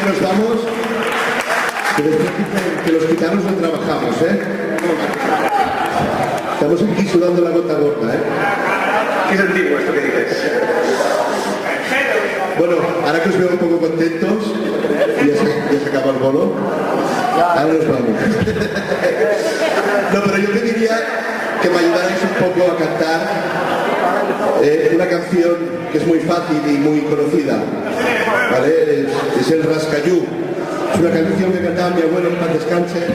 que nos vamos, que después dicen que los gitanos no trabajamos, ¿eh? Estamos aquí sudando la gota gorda, ¿eh? ¿Qué es antiguo esto que dices? Bueno, ahora que os veo un poco contentos, ya se acaba el bolo, ahora nos vamos. No, pero yo pediría que me ayudarais un poco a cantar una canción que es muy fácil y muy conocida, ¿vale? Es el Rascayú. Es una canción que cantaba mi abuelo en paz descanse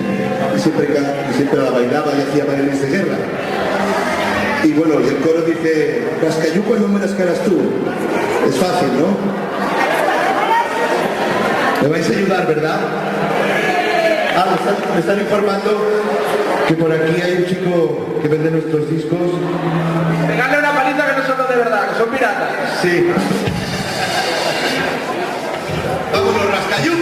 y siempre la bailaba y hacía bailes de guerra. Y bueno, y el coro dice: Rascayú, cuando mueras caras tú. Es fácil, ¿no? Me vais a ayudar, ¿verdad? Me están informando que por aquí hay un chico que vende nuestros discos. Pegarle una paliza que no son de verdad, que son piratas. Sí. ¡Vámonos, Rascayú!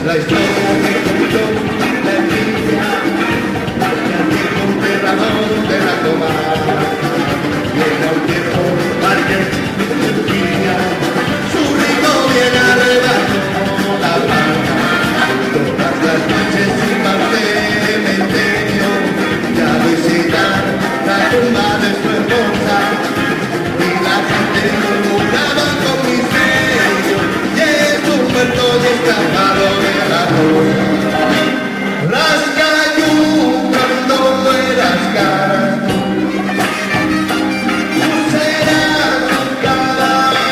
La historia que contó la envidia, el viejo enterrador de la toma, llega un viejo marqués de Turquía, su rico bien arrebató la barca, todas las noches sin más cementerio, ya visitar la tumba de su esposa, y la gente murmuraba con misterio, y es un muerto destapado de Rascayú, cuando mueras cara, tú serás un cadáver.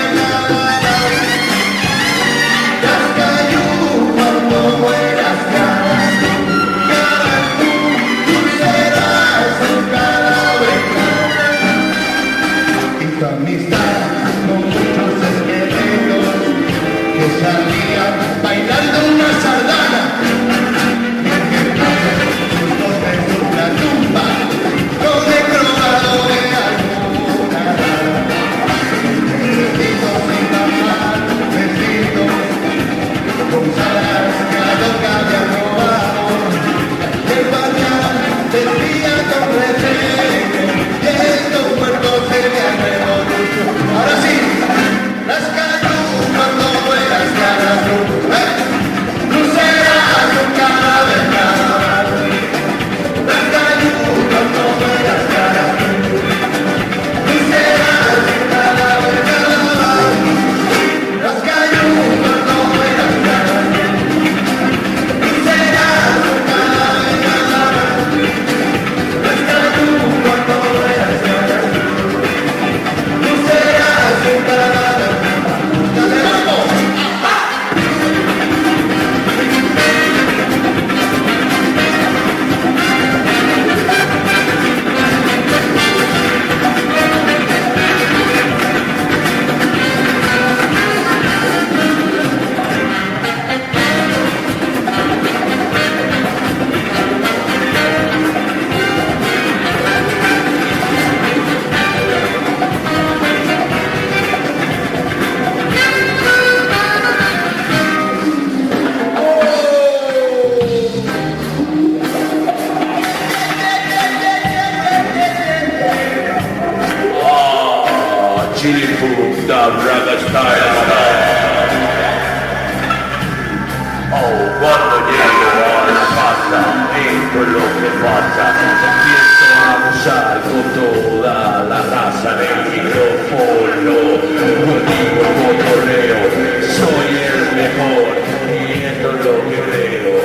Rascayú, cuando mueras cara, tú serás un cadáver. Y tu amistad con muchos esqueletos que salían bailando una sardana. Ahora sí, Rascayú, cuando mueras cara, tú serás un cadáver. Rascayú, cuando mueras cara, tú serás un cadáver. Rascayú, cuando mueras cara, tú serás un cadáver. Rascayú, cuando mueras cara, tú serás un cadáver. ¡Dale, vamos! Cuando llego a la casa, esto es lo que pasa. Empiezo a abusar con toda la raza del micrófono. No digo cotorreo, soy el mejor y esto es lo que creo.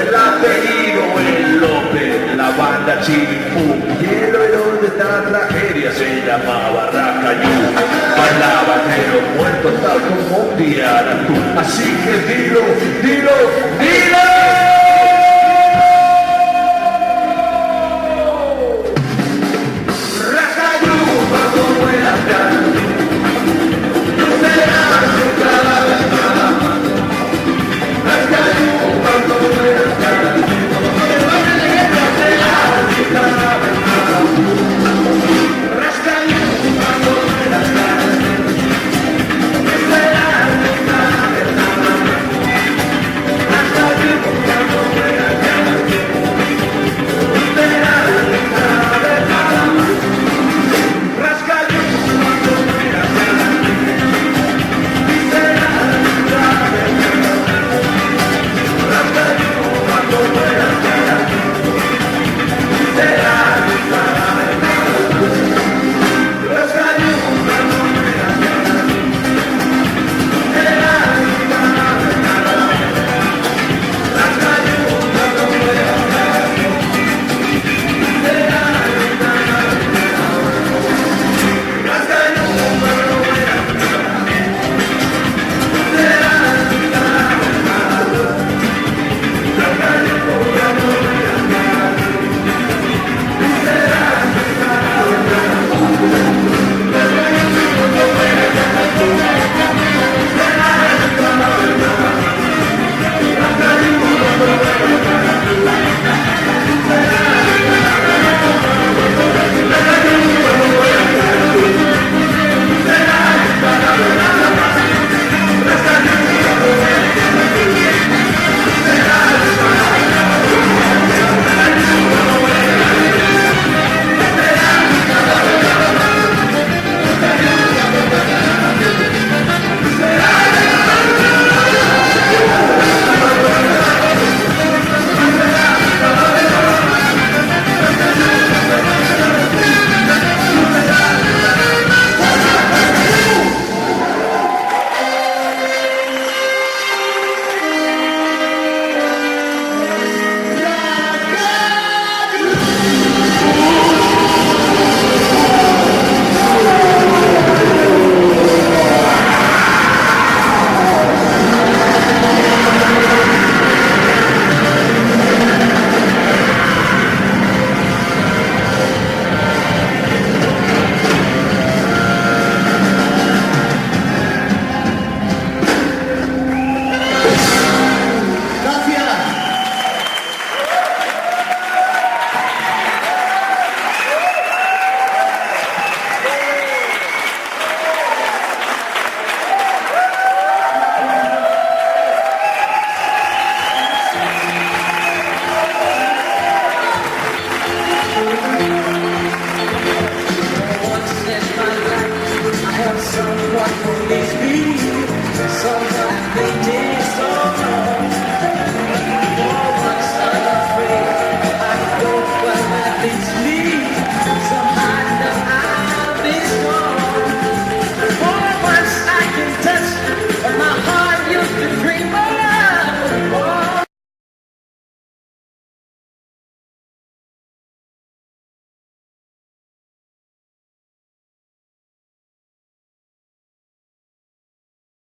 El apellido es López, la banda Chilipú, y el héroe de esta tragedia se llamaba Rascayú. Bailaba entre los muertos tal como Diana tú. Así que dilo, dilo, dilo. Rascayú, cuando mueras cara, tú serás un cadáver. Rascayú, cuando mueras cara, have someone who needs me, someone that